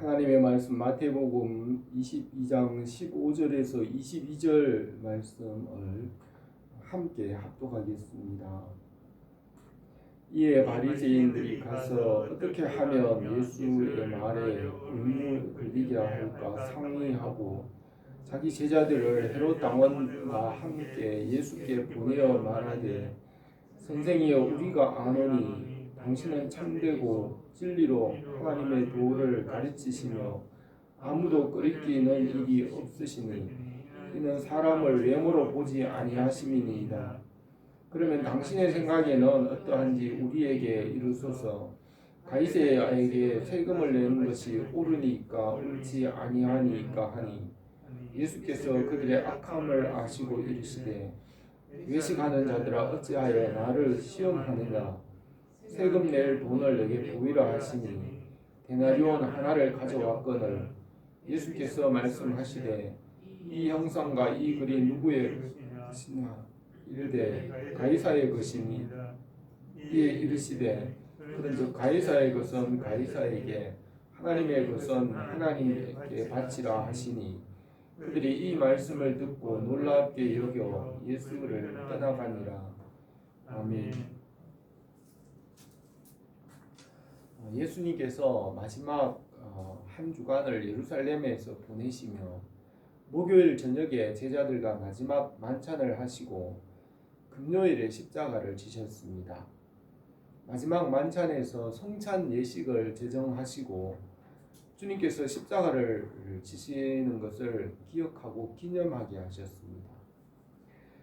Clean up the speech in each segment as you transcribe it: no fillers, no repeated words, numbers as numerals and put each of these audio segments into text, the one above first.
하나님의 말씀 마태복음 22장 15절에서 22절 말씀을 함께 합독하겠습니다. 이에 바리새인들이 가서 어떻게 하면 예수의 말에 의문을 걸리게 할까 상의하고 자기 제자들을 헤롯 당원과 함께 예수께 보내어 말하되 선생이여 우리가 아노니 당신은 참되고 진리로 하나님의 도를 가르치시며 아무도 끄리끼는 일이 없으시니 이는 사람을 외모로 보지 아니하심이니이다. 그러면 당신의 생각에는 어떠한지 우리에게 이르소서. 가이사에게 세금을 내는 것이 옳으니까 옳지 아니하니까 하니 예수께서 그들의 악함을 아시고 이르시되 외식하는 자들아 어찌하여 나를 시험하느냐. 세금 낼 돈을 내게 보이라 하시니 데나리온 하나를 가져왔거늘 예수께서 말씀하시되 이 형상과 이 글이 누구의 것이냐. 이르되 가이사의 것이니 이에 이르시되 그런즉 가이사의 것은 가이사에게 하나님의 것은 하나님께 바치라 하시니 그들이 이 말씀을 듣고 놀랍게 여겨 예수를 떠나가니라. 아멘. 예수님께서 마지막 한 주간을 예루살렘에서 보내시며 목요일 저녁에 제자들과 마지막 만찬을 하시고 금요일에 십자가를 지셨습니다. 마지막 만찬에서 성찬 예식을 제정하시고 주님께서 십자가를 지시는 것을 기억하고 기념하게 하셨습니다.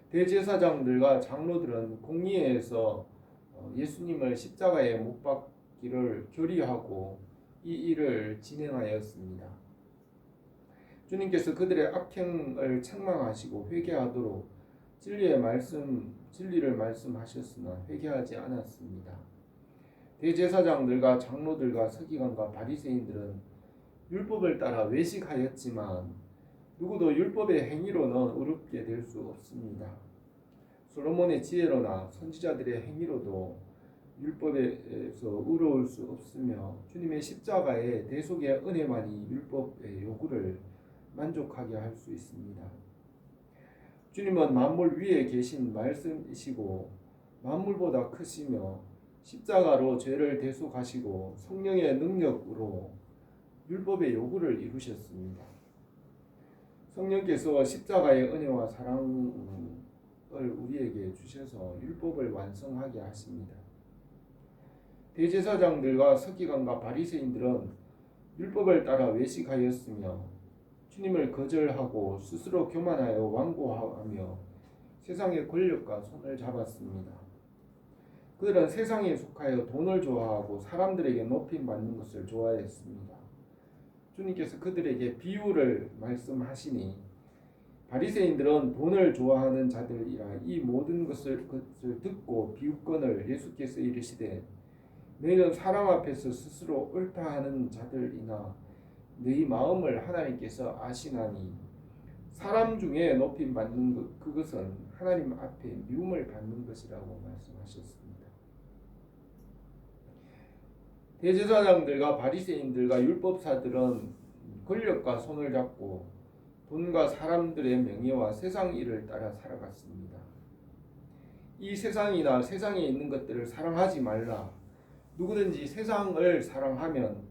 대제사장들과 장로들은 공의회에서 예수님을 십자가에 못 박기를 결의하고 이 일을 진행하였습니다. 주님께서 그들의 악행을 책망하시고 회개하도록 진리를 말씀하셨으나 회개하지 않았습니다. 대제사장들과 장로들과 서기관과 바리새인들은 율법을 따라 외식하였지만 누구도 율법의 행위로는 의롭게 될 수 없습니다. 솔로몬의 지혜로나 선지자들의 행위로도 율법에서 의로울 수 없으며 주님의 십자가의 대속의 은혜만이 율법의 요구를 만족하게 할 수 있습니다. 주님은 만물 위에 계신 말씀이시고 만물보다 크시며 십자가로 죄를 대속하시고 성령의 능력으로 율법의 요구를 이루셨습니다. 성령께서 십자가의 은혜와 사랑을 우리에게 주셔서 율법을 완성하게 하십니다. 대제사장들과 서기관과 바리새인들은 율법을 따라 외식하였으며 주님을 거절하고 스스로 교만하여 완고하며 세상의 권력과 손을 잡았습니다. 그들은 세상에 속하여 돈을 좋아하고 사람들에게 높임받는 것을 좋아했습니다. 주님께서 그들에게 비유를 말씀하시니 바리새인들은 돈을 좋아하는 자들이라 이 모든 것을 듣고 비웃거늘 예수께서 이르시되 너희는 사람 앞에서 스스로 옳다 하는 자들이나 너희 마음을 하나님께서 아시나니 사람 중에 높임받는 그것은 하나님 앞에 미움을 받는 것이라고 말씀하셨습니다. 대제사장들과 바리새인들과 율법사들은 권력과 손을 잡고 돈과 사람들의 명예와 세상 일을 따라 살아갔습니다. 이 세상이나 세상에 있는 것들을 사랑하지 말라. 누구든지 세상을 사랑하면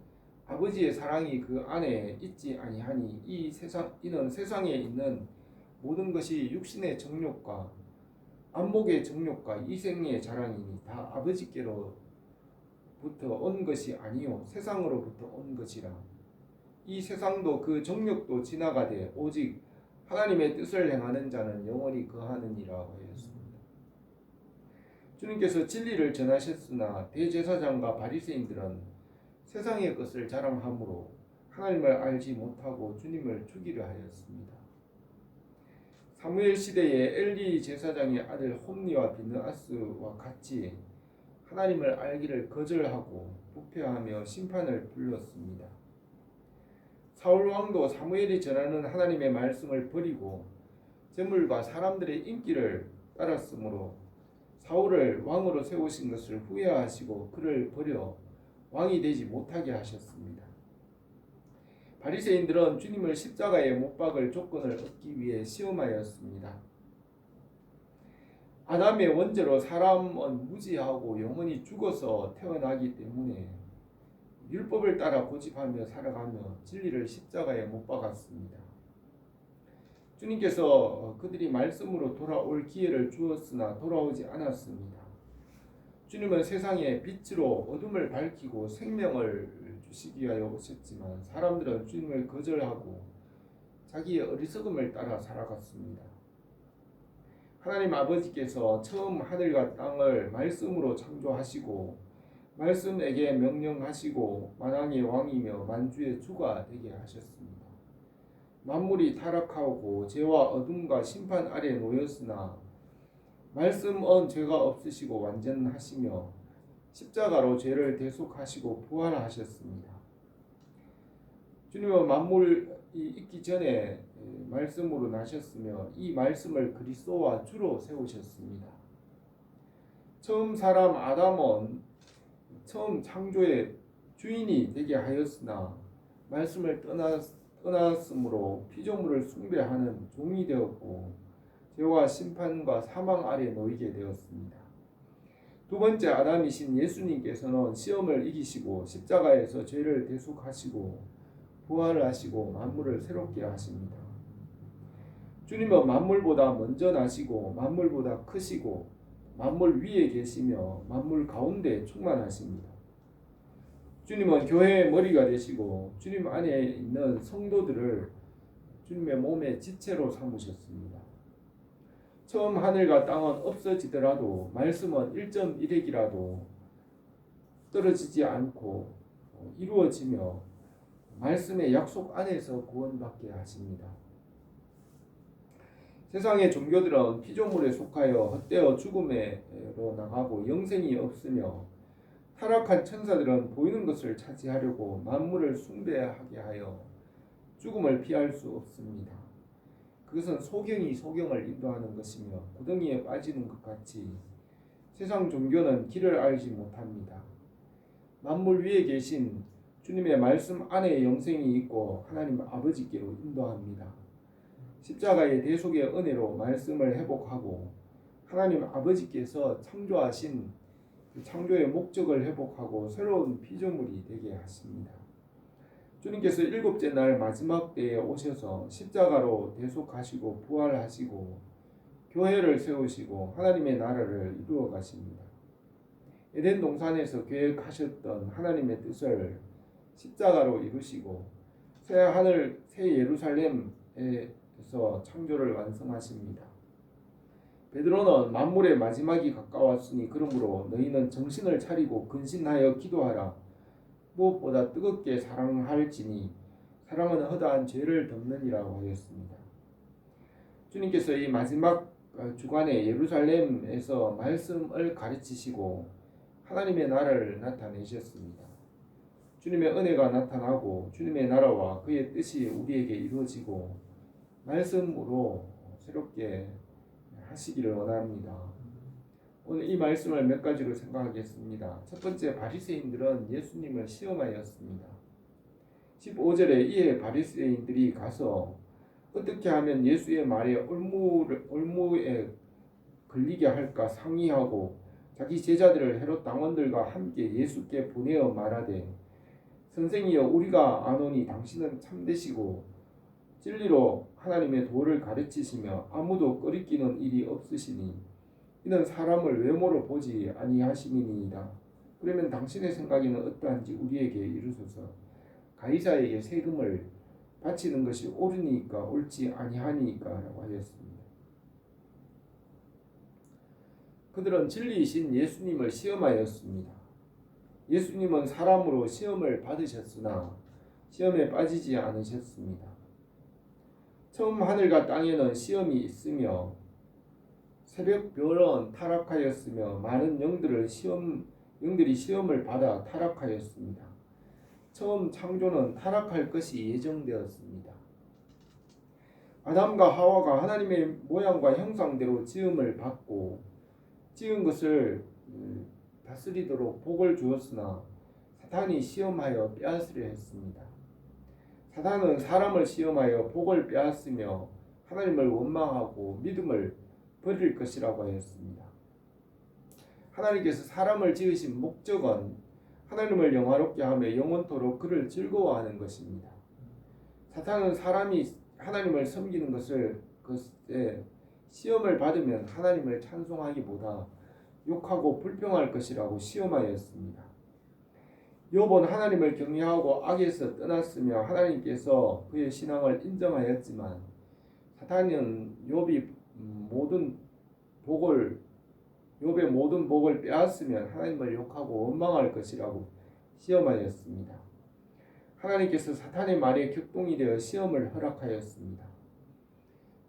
아버지의 사랑이 그 안에 있지 아니하니 이는 세상에 있는 모든 것이 육신의 정욕과 안목의 정욕과 이생의 자랑이니 다 아버지께로부터 온 것이 아니요 세상으로부터 온 것이라. 이 세상도 그 정욕도 지나가되 오직 하나님의 뜻을 행하는 자는 영원히 거하느니라 하였습니다. 주님께서 진리를 전하셨으나 대제사장과 바리새인들은 세상의 것을 자랑함으로 하나님을 알지 못하고 주님을 죽이려 하였습니다. 사무엘 시대에 엘리 제사장의 아들 홈니와 비느하스와 같이 하나님을 알기를 거절하고 부패하며 심판을 불렀습니다. 사울 왕도 사무엘이 전하는 하나님의 말씀을 버리고 재물과 사람들의 인기를 따랐으므로 사울을 왕으로 세우신 것을 후회하시고 그를 버려 왕이 되지 못하게 하셨습니다. 바리새인들은 주님을 십자가에 못 박을 조건을 얻기 위해 시험하였습니다. 아담의 원죄로 사람은 무지하고 영원히 죽어서 태어나기 때문에 율법을 따라 고집하며 살아가며 진리를 십자가에 못 박았습니다. 주님께서 그들이 말씀으로 돌아올 기회를 주었으나 돌아오지 않았습니다. 주님은 세상에 빛으로 어둠을 밝히고 생명을 주시기 위하여 오셨지만 사람들은 주님을 거절하고 자기의 어리석음을 따라 살아갔습니다. 하나님 아버지께서 처음 하늘과 땅을 말씀으로 창조하시고 말씀에게 명령하시고 만왕의 왕이며 만주의 주가 되게 하셨습니다. 만물이 타락하고 죄와 어둠과 심판 아래 놓였으나 말씀은 죄가 없으시고 완전하시며 십자가로 죄를 대속하시고 부활하셨습니다. 주님은 만물이 있기 전에 말씀으로 나셨으며 이 말씀을 그리스도와 주로 세우셨습니다. 처음 사람 아담은 처음 창조의 주인이 되게 하였으나 말씀을 떠났으므로 피조물을 숭배하는 종이 되었고 죄와 심판과 사망 아래 놓이게 되었습니다. 두 번째 아담이신 예수님께서는 시험을 이기시고 십자가에서 죄를 대속하시고 부활을 하시고 만물을 새롭게 하십니다. 주님은 만물보다 먼저 나시고 만물보다 크시고 만물 위에 계시며 만물 가운데 충만하십니다. 주님은 교회의 머리가 되시고 주님 안에 있는 성도들을 주님의 몸의 지체로 삼으셨습니다. 처음 하늘과 땅은 없어지더라도 말씀은 1.1핵이라도 떨어지지 않고 이루어지며 말씀의 약속 안에서 구원받게 하십니다. 세상의 종교들은 피조물에 속하여 헛되어 죽음으로 나가고 영생이 없으며 타락한 천사들은 보이는 것을 차지하려고 만물을 숭배하게 하여 죽음을 피할 수 없습니다. 그것은 소경이 소경을 인도하는 것이며 구덩이에 빠지는 것 같이 세상 종교는 길을 알지 못합니다. 만물 위에 계신 주님의 말씀 안에 영생이 있고 하나님 아버지께로 인도합니다. 십자가의 대속의 은혜로 말씀을 회복하고 하나님 아버지께서 창조하신 그 창조의 목적을 회복하고 새로운 피조물이 되게 하십니다. 주님께서 일곱째 날 마지막 때에 오셔서 십자가로 대속하시고 부활하시고 교회를 세우시고 하나님의 나라를 이루어 가십니다. 에덴 동산에서 계획하셨던 하나님의 뜻을 십자가로 이루시고 새 하늘 새 예루살렘에서 창조를 완성하십니다. 베드로는 만물의 마지막이 가까웠으니 그러므로 너희는 정신을 차리고 근신하여 기도하라. 무엇보다 뜨겁게 사랑할지니 사랑은 허다한 죄를 덮느니라고 하였습니다. 주님께서 이 마지막 주간에 예루살렘에서 말씀을 가르치시고 하나님의 나라를 나타내셨습니다. 주님의 은혜가 나타나고 주님의 나라와 그의 뜻이 우리에게 이루어지고 말씀으로 새롭게 하시기를 원합니다. 오늘 이 말씀을 몇 가지로 생각하겠습니다. 첫 번째, 바리새인들은 예수님을 시험하였습니다. 15절에 이에 바리새인들이 가서 어떻게 하면 예수의 말에 올무에 걸리게 할까 상의하고 자기 제자들을 헤롯 당원들과 함께 예수께 보내어 말하되 선생이여 우리가 아노니 당신은 참되시고 진리로 하나님의 도를 가르치시며 아무도 꺼리끼는 일이 없으시니 이는 사람을 외모로 보지 아니하심이니이다. 그러면 당신의 생각에는 어떠한지 우리에게 이르소서. 가이사에게 세금을 바치는 것이 옳으니까 옳지 아니하니까 라고 하였습니다. 그들은 진리이신 예수님을 시험하였습니다. 예수님은 사람으로 시험을 받으셨으나 시험에 빠지지 않으셨습니다. 처음 하늘과 땅에는 시험이 있으며 새벽 별은 타락하였으며 많은 영들이 시험을 받아 타락하였습니다. 처음 창조는 타락할 것이 예정되었습니다. 아담과 하와가 하나님의 모양과 형상대로 지음을 받고 지은 것을 다스리도록 복을 주었으나 사탄이 시험하여 빼앗으려 했습니다. 사탄은 사람을 시험하여 복을 빼앗으며 하나님을 원망하고 믿음을 버릴 것이라고 하였습니다. 하나님께서 사람을 지으신 목적은 하나님을 영화롭게 하며 영원토록 그를 즐거워하는 것입니다. 사탄은 사람이 하나님을 섬기는 것에 시험을 받으면 하나님을 찬송하기보다 욕하고 불평할 것이라고 시험하였습니다. 욥은 하나님을 경외하고 악에서 떠났으며 하나님께서 그의 신앙을 인정하였지만 사탄은 욥의 모든 복을 빼앗으면 하나님을 욕하고 원망할 것이라고 시험하였습니다. 하나님께서 사탄의 말에 격동이 되어 시험을 허락하였습니다.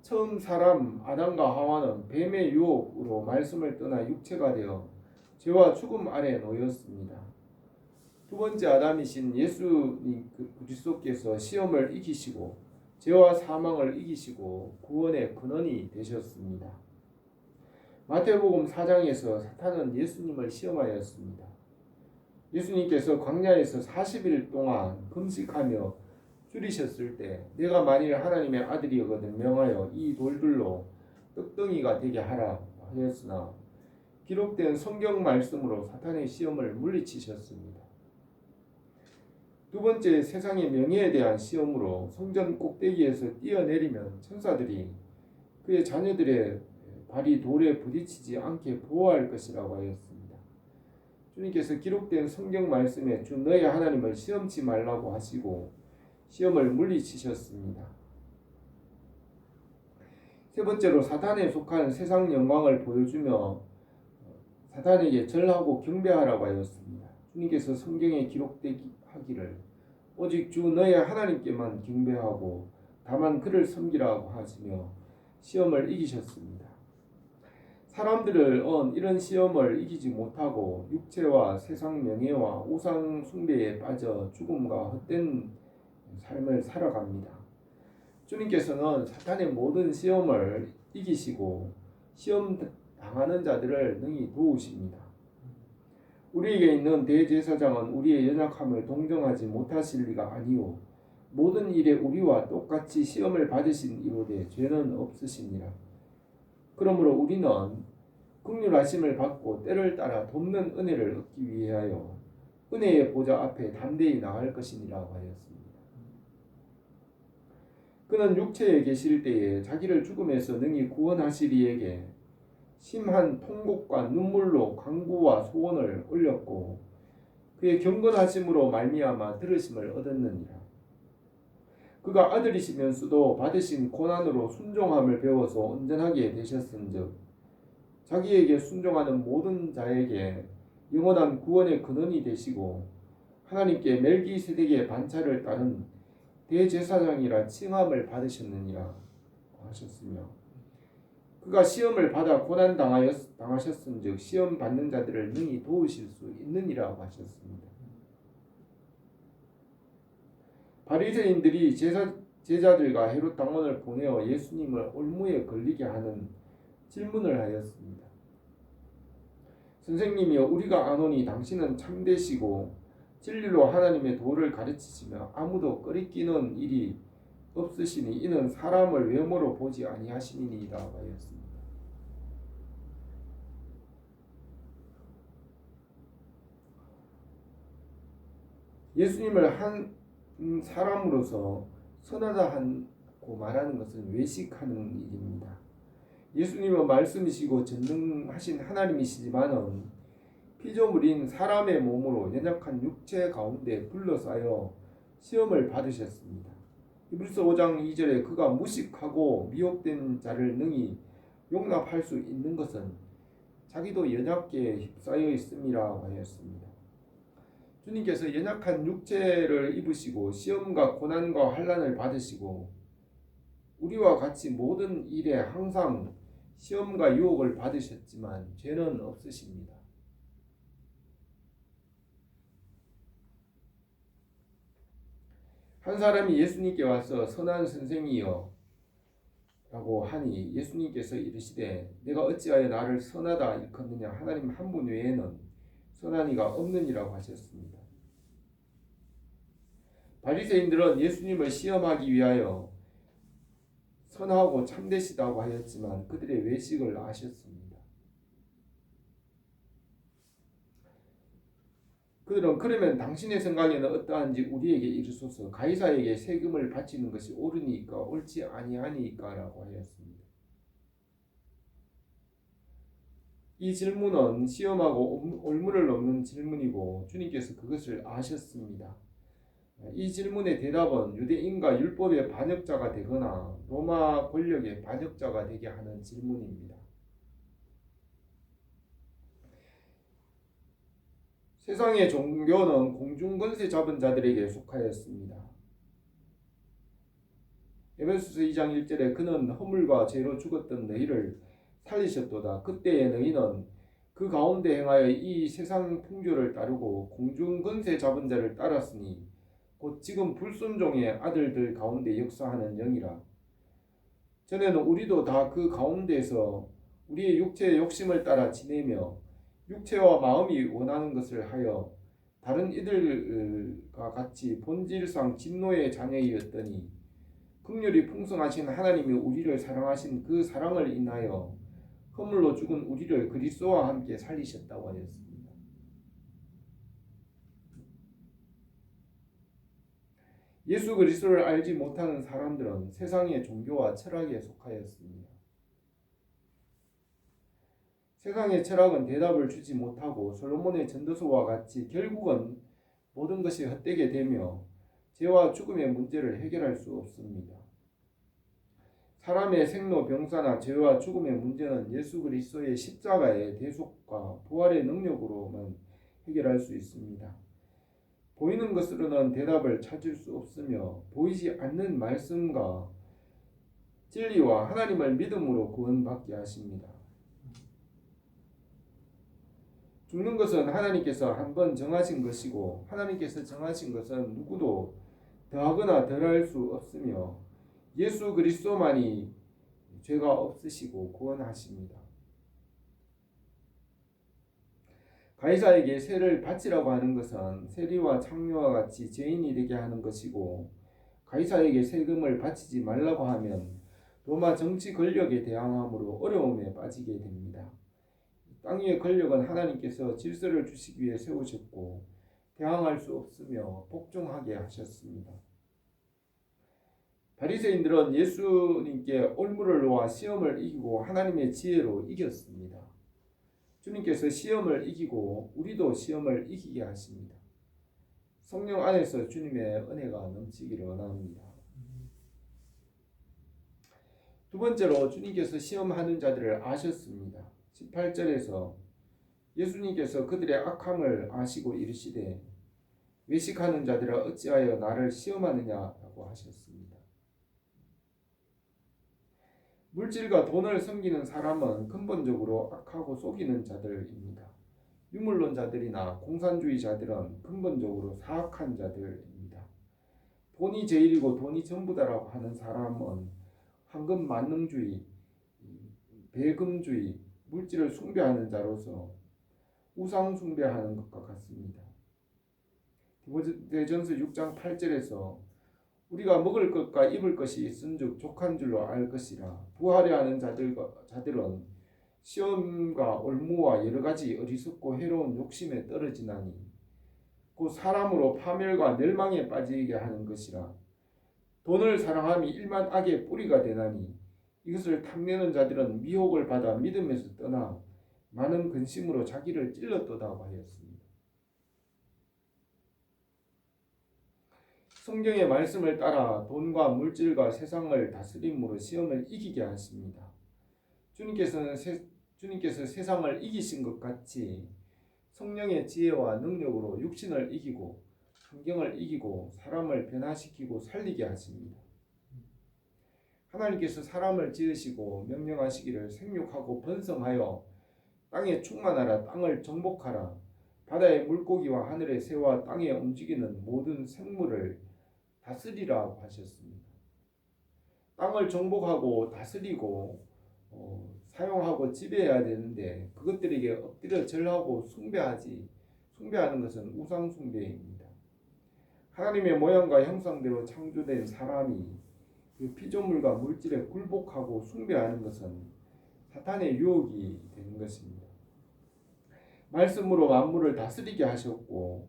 처음 사람 아담과 하와는 뱀의 유혹으로 말씀을 떠나 육체가 되어 죄와 죽음 아래 놓였습니다. 두 번째 아담이신 예수님 그리스도께서 시험을 이기시고 죄와 사망을 이기시고 구원의 근원이 되셨습니다. 마태복음 4장에서 사탄은 예수님을 시험하였습니다. 예수님께서 광야에서 40일 동안 금식하며 줄이셨을 때 내가 만일 하나님의 아들이거든 명하여 이 돌들로 떡덩이가 되게 하라 하였으나 기록된 성경 말씀으로 사탄의 시험을 물리치셨습니다. 두 번째 세상의 명예에 대한 시험으로 성전 꼭대기에서 뛰어내리면 천사들이 그의 자녀들의 발이 돌에 부딪히지 않게 보호할 것이라고 하였습니다. 주님께서 기록된 성경 말씀에 주 너의 하나님을 시험치 말라고 하시고 시험을 물리치셨습니다. 세 번째로 사탄에 속한 세상 영광을 보여주며 사탄에게 절하고 경배하라고 하였습니다. 주님께서 성경에 기록하기를 오직 주 너의 하나님께만 경배하고 다만 그를 섬기라고 하시며 시험을 이기셨습니다. 사람들을 이런 시험을 이기지 못하고 육체와 세상 명예와 우상 숭배에 빠져 죽음과 헛된 삶을 살아갑니다. 주님께서는 사탄의 모든 시험을 이기시고 시험 당하는 자들을 능히 도우십니다. 우리에게 있는 대제사장은 우리의 연약함을 동정하지 못하실 리가 아니오 모든 일에 우리와 똑같이 시험을 받으신 이로되 죄는 없으시니라. 그러므로 우리는 긍휼하심을 받고 때를 따라 돕는 은혜를 얻기 위하여 은혜의 보좌 앞에 담대히 나갈 것이니라고 하였습니다. 그는 육체에 계실 때에 자기를 죽음에서 능히 구원하실 이에게 심한 통곡과 눈물로 간구와 소원을 올렸고 그의 경건하심으로 말미암아 들으심을 얻었느니라. 그가 아들이시면서도 받으신 고난으로 순종함을 배워서 온전하게 되셨은즉 자기에게 순종하는 모든 자에게 영원한 구원의 근원이 되시고 하나님께 멜기세덱의 반차를 따른 대제사장이라 칭함을 받으셨느니라 하셨으며 그가 시험을 받아 고난 당하셨은즉 시험 받는 자들을 능히 도우실 수 있느니라고 하셨습니다. 바리새인들이 제자들과 헤롯 당원을 보내어 예수님을 올무에 걸리게 하는 질문을 하였습니다. 선생님이여 우리가 아노니 당신은 참되시고 진리로 하나님의 도를 가르치시며 아무도 꺼리끼는 일이 없으시니 이는 사람을 외모로 보지 아니하시니이다 하였습니다. 예수님을 한 사람으로서 선하다 하고 말하는 것은 외식하는 일입니다. 예수님은 말씀이시고 전능하신 하나님이시지만은 피조물인 사람의 몸으로 연약한 육체 가운데 둘러싸여 시험을 받으셨습니다. 히브리서 5장 2절에 그가 무식하고 미혹된 자를 능히 용납할 수 있는 것은 자기도 연약게 휩싸여 있음이라 하였습니다. 주님께서 연약한 육체를 입으시고 시험과 고난과 환난을 받으시고 우리와 같이 모든 일에 항상 시험과 유혹을 받으셨지만 죄는 없으십니다. 한 사람이 예수님께 와서 선한 선생이여 라고 하니 예수님께서 이르시되 내가 어찌하여 나를 선하다 일컫느냐 하나님 한 분 외에는 선한 이가 없느니라고 하셨습니다. 바리새인들은 예수님을 시험하기 위하여 선하고 참되시다고 하였지만 그들의 외식을 아셨습니다. 그들은 그러면 당신의 생각에는 어떠한지 우리에게 이르소서. 가이사에게 세금을 바치는 것이 옳으니까 옳지 아니하니까 라고 하였습니다. 이 질문은 시험하고 올무를 넘는 질문이고 주님께서 그것을 아셨습니다. 이 질문의 대답은 유대인과 율법의 반역자가 되거나 로마 권력의 반역자가 되게 하는 질문입니다. 세상의 종교는 공중권세 잡은 자들에게 속하였습니다. 에베소서 2장 1절에 그는 허물과 죄로 죽었던 너희를 살리셨도다. 그때의 너희는 그 가운데 행하여 이 세상 풍조를 따르고 공중권세 잡은 자를 따랐으니 곧 지금 불순종의 아들들 가운데 역사하는 영이라. 전에는 우리도 다 그 가운데서 우리의 육체의 욕심을 따라 지내며 육체와 마음이 원하는 것을 하여 다른 이들과 같이 본질상 진노의 자녀이었더니 긍휼이 풍성하신 하나님이 우리를 사랑하신 그 사랑을 인하여 허물로 죽은 우리를 그리스도와 함께 살리셨다고 하였습니다. 예수 그리스도를 알지 못하는 사람들은 세상의 종교와 철학에 속하였습니다. 세상의 철학은 대답을 주지 못하고 솔로몬의 전도서와 같이 결국은 모든 것이 헛되게 되며 죄와 죽음의 문제를 해결할 수 없습니다. 사람의 생로병사나 죄와 죽음의 문제는 예수 그리스도의 십자가의 대속과 부활의 능력으로만 해결할 수 있습니다. 보이는 것으로는 대답을 찾을 수 없으며 보이지 않는 말씀과 진리와 하나님을 믿음으로 구원받게 하십니다. 죽는 것은 하나님께서 한번 정하신 것이고 하나님께서 정하신 것은 누구도 더하거나 덜할 수 없으며 예수 그리스도만이 죄가 없으시고 구원하십니다. 가이사에게 세를 바치라고 하는 것은 세리와 창녀와 같이 죄인이 되게 하는 것이고 가이사에게 세금을 바치지 말라고 하면 로마 정치 권력에 대항함으로 어려움에 빠지게 됩니다. 땅 위의 권력은 하나님께서 질서를 주시기 위해 세우셨고 대항할 수 없으며 복종하게 하셨습니다. 바리새인들은 예수님께 올무를 놓아 시험을 이기고 하나님의 지혜로 이겼습니다. 주님께서 시험을 이기고 우리도 시험을 이기게 하십니다. 성령 안에서 주님의 은혜가 넘치기를 원합니다. 두 번째로 주님께서 시험하는 자들을 아셨습니다. 18절에서 예수님께서 그들의 악함을 아시고 이르시되 외식하는 자들아 어찌하여 나를 시험하느냐라고 하셨습니다. 물질과 돈을 섬기는 사람은 근본적으로 악하고 속이는 자들입니다. 유물론자들이나 공산주의자들은 근본적으로 사악한 자들입니다. 돈이 제일이고 돈이 전부다라고 하는 사람은 황금 만능주의, 배금주의, 물질을 숭배하는 자로서 우상 숭배하는 것과 같습니다. 디모데전서 6장 8절에서 우리가 먹을 것과 입을 것이 있은즉 족한 줄로 알 것이라. 부하려 하는 자들은 시험과 올무와 여러 가지 어리석고 해로운 욕심에 떨어지나니 곧 사람으로 파멸과 멸망에 빠지게 하는 것이라. 돈을 사랑함이 일만 악의 뿌리가 되나니 이것을 탐내는 자들은 미혹을 받아 믿음에서 떠나 많은 근심으로 자기를 찔렀도다고 하였습니다. 성경의 말씀을 따라 돈과 물질과 세상을 다스림으로 시험을 이기게 하십니다. 주님께서 세상을 이기신 것 같이 성령의 지혜와 능력으로 육신을 이기고 환경을 이기고 사람을 변화시키고 살리게 하십니다. 하나님께서 사람을 지으시고 명령하시기를 생육하고 번성하여 땅에 충만하라, 땅을 정복하라, 바다의 물고기와 하늘의 새와 땅에 움직이는 모든 생물을 다스리라고 하셨습니다. 땅을 정복하고 다스리고 사용하고 지배해야 되는데 그것들에게 엎드려 절하고 숭배하는 것은 우상 숭배입니다. 하나님의 모양과 형상대로 창조된 사람이 그 피조물과 물질에 굴복하고 숭배하는 것은 사탄의 유혹이 되는 것입니다. 말씀으로 만물을 다스리게 하셨고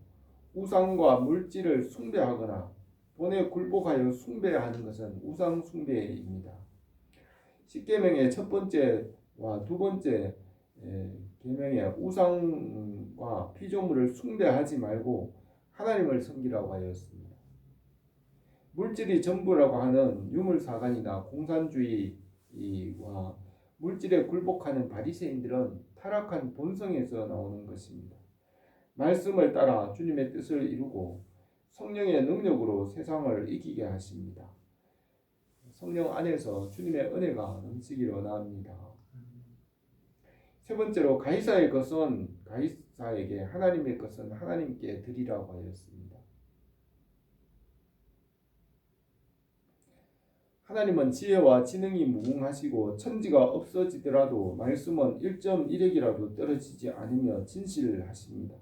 우상과 물질을 숭배하거나 돈에 굴복하여 숭배하는 것은 우상 숭배입니다. 십계명의 첫 번째와 두 번째 계명에 우상과 피조물을 숭배하지 말고 하나님을 섬기라고 하였습니다. 물질이 전부라고 하는 유물사관이나 공산주의와 물질에 굴복하는 바리새인들은 타락한 본성에서 나오는 것입니다. 말씀을 따라 주님의 뜻을 이루고 성령의 능력으로 세상을 이기게 하십니다. 성령 안에서 주님의 은혜가 넘치기를 원합니다. 세 번째로 가이사의 것은 가이사에게, 하나님의 것은 하나님께 드리라고 하였습니다. 하나님은 지혜와 지능이 무궁하시고 천지가 없어지더라도 말씀은 1.1핵이라도 떨어지지 않으며 진실하십니다.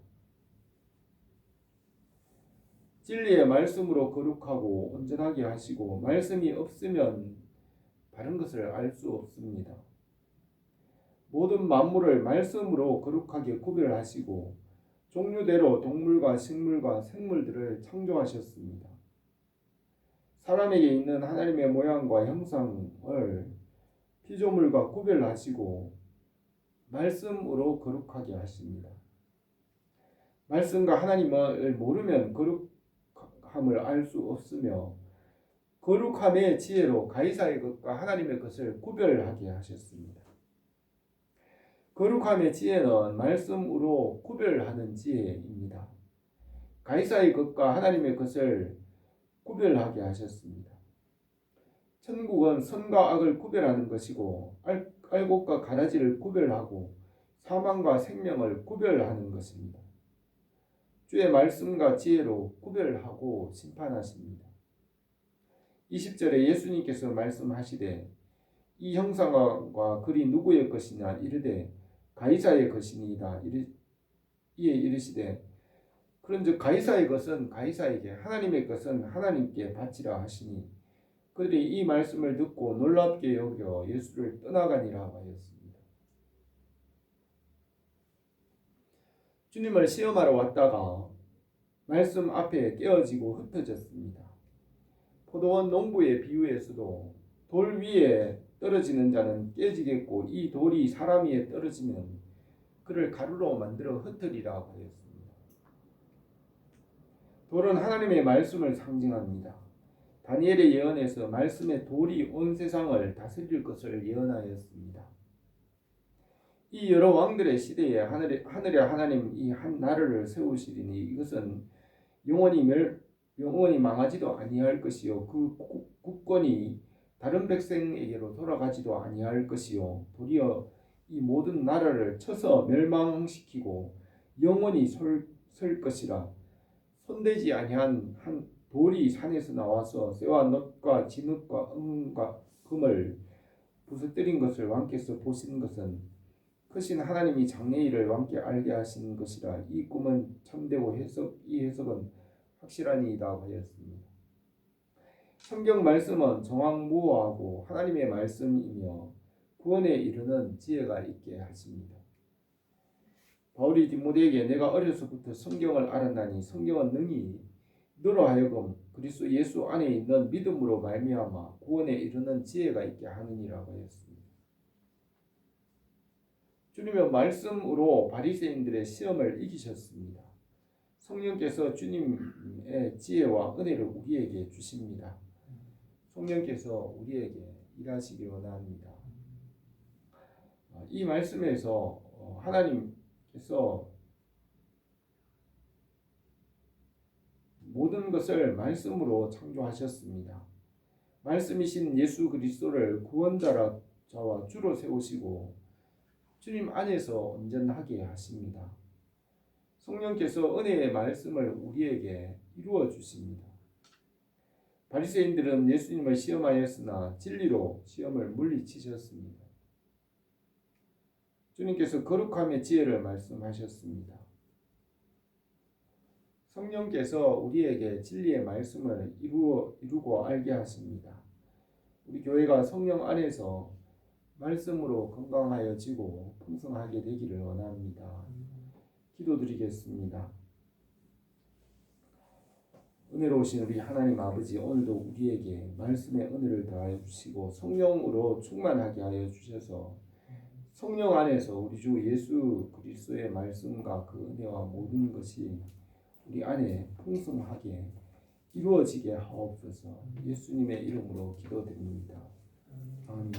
진리의 말씀으로 거룩하고 온전하게 하시고 말씀이 없으면 바른 것을 알 수 없습니다. 모든 만물을 말씀으로 거룩하게 구별하시고 종류대로 동물과 식물과 생물들을 창조하셨습니다. 사람에게 있는 하나님의 모양과 형상을 피조물과 구별하시고 말씀으로 거룩하게 하십니다. 말씀과 하나님을 모르면 거룩함을 알 수 없으며 거룩함의 지혜로 가이사의 것과 하나님의 것을 구별하게 하셨습니다. 거룩함의 지혜는 말씀으로 구별하는 지혜입니다. 가이사의 것과 하나님의 것을 구별하게 하셨습니다. 천국은 선과 악을 구별하는 것이고 알곡과 가라지를 구별하고 사망과 생명을 구별하는 것입니다. 주의 말씀과 지혜로 구별하고 심판하십니다. 20절에 예수님께서 말씀하시되 이 형상과 글이 누구의 것이냐 이르되 가이사의 것이니이다. 이에 이르시되 그런즉 가이사의 것은 가이사에게 하나님의 것은 하나님께 바치라 하시니 그들이 이 말씀을 듣고 놀랍게 여겨 예수를 떠나가니라 하였습니다. 주님을 시험하러 왔다가 말씀 앞에 깨어지고 흩어졌습니다. 포도원 농부의 비유에서도 돌 위에 떨어지는 자는 깨지겠고 이 돌이 사람 위에 떨어지면 그를 가루로 만들어 흩으리라고 하였습니다. 돌은 하나님의 말씀을 상징합니다. 다니엘의 예언에서 말씀의 돌이 온 세상을 다스릴 것을 예언하였습니다. 이 여러 왕들의 시대에 하늘의 하나님 이 한 나라를 세우시리니 이것은 영원히 망하지도 아니할 것이요 그 국권이 다른 백성에게로 돌아가지도 아니할 것이요 도리어 이 모든 나라를 쳐서 멸망시키고 영원히 설 것이라. 손대지 아니한 한 돌이 산에서 나와서 쇠와 놋과 진흙과 은과 금을 부서뜨린 것을 왕께서 보신 것은 크신 하나님이 장래일을 왕께 알게 하신 것이라. 이 꿈은 참되고 이 해석은 확실하니이다 하였습니다. 성경 말씀은 정확무어하고 하나님의 말씀이며 구원에 이르는 지혜가 있게 하십니다. 바울이 디모데에게 내가 어려서부터 성경을 알았나니 성경은 능히 너로 하여금 그리스도 예수 안에 있는 믿음으로 말미암아 구원에 이르는 지혜가 있게 하느니라고 하였습니다. 주님은 말씀으로 바리새인들의 시험을 이기셨습니다. 성령께서 주님의 지혜와 은혜를 우리에게 주십니다. 성령께서 우리에게 일하시기 원합니다. 이 말씀에서 하나님께서 모든 것을 말씀으로 창조하셨습니다. 말씀이신 예수 그리스도를 구원자와 주로 세우시고 주님 안에서 온전하게 하십니다. 성령께서 은혜의 말씀을 우리에게 이루어 주십니다. 바리새인들은 예수님을 시험하였으나 진리로 시험을 물리치셨습니다. 주님께서 거룩함의 지혜를 말씀하셨습니다. 성령께서 우리에게 진리의 말씀을 이루고 알게 하십니다. 우리 교회가 성령 안에서 말씀으로 건강하여지고 풍성하게 되기를 원합니다. 기도드리겠습니다. 은혜로우신 우리 하나님 아버지, 오늘도 우리에게 말씀의 은혜를 더하여 주시고 성령으로 충만하게 하여 주셔서 성령 안에서 우리 주 예수 그리스도의 말씀과 그 은혜와 모든 것이 우리 안에 풍성하게 이루어지게 하옵소서. 예수님의 이름으로 기도드립니다. 아멘.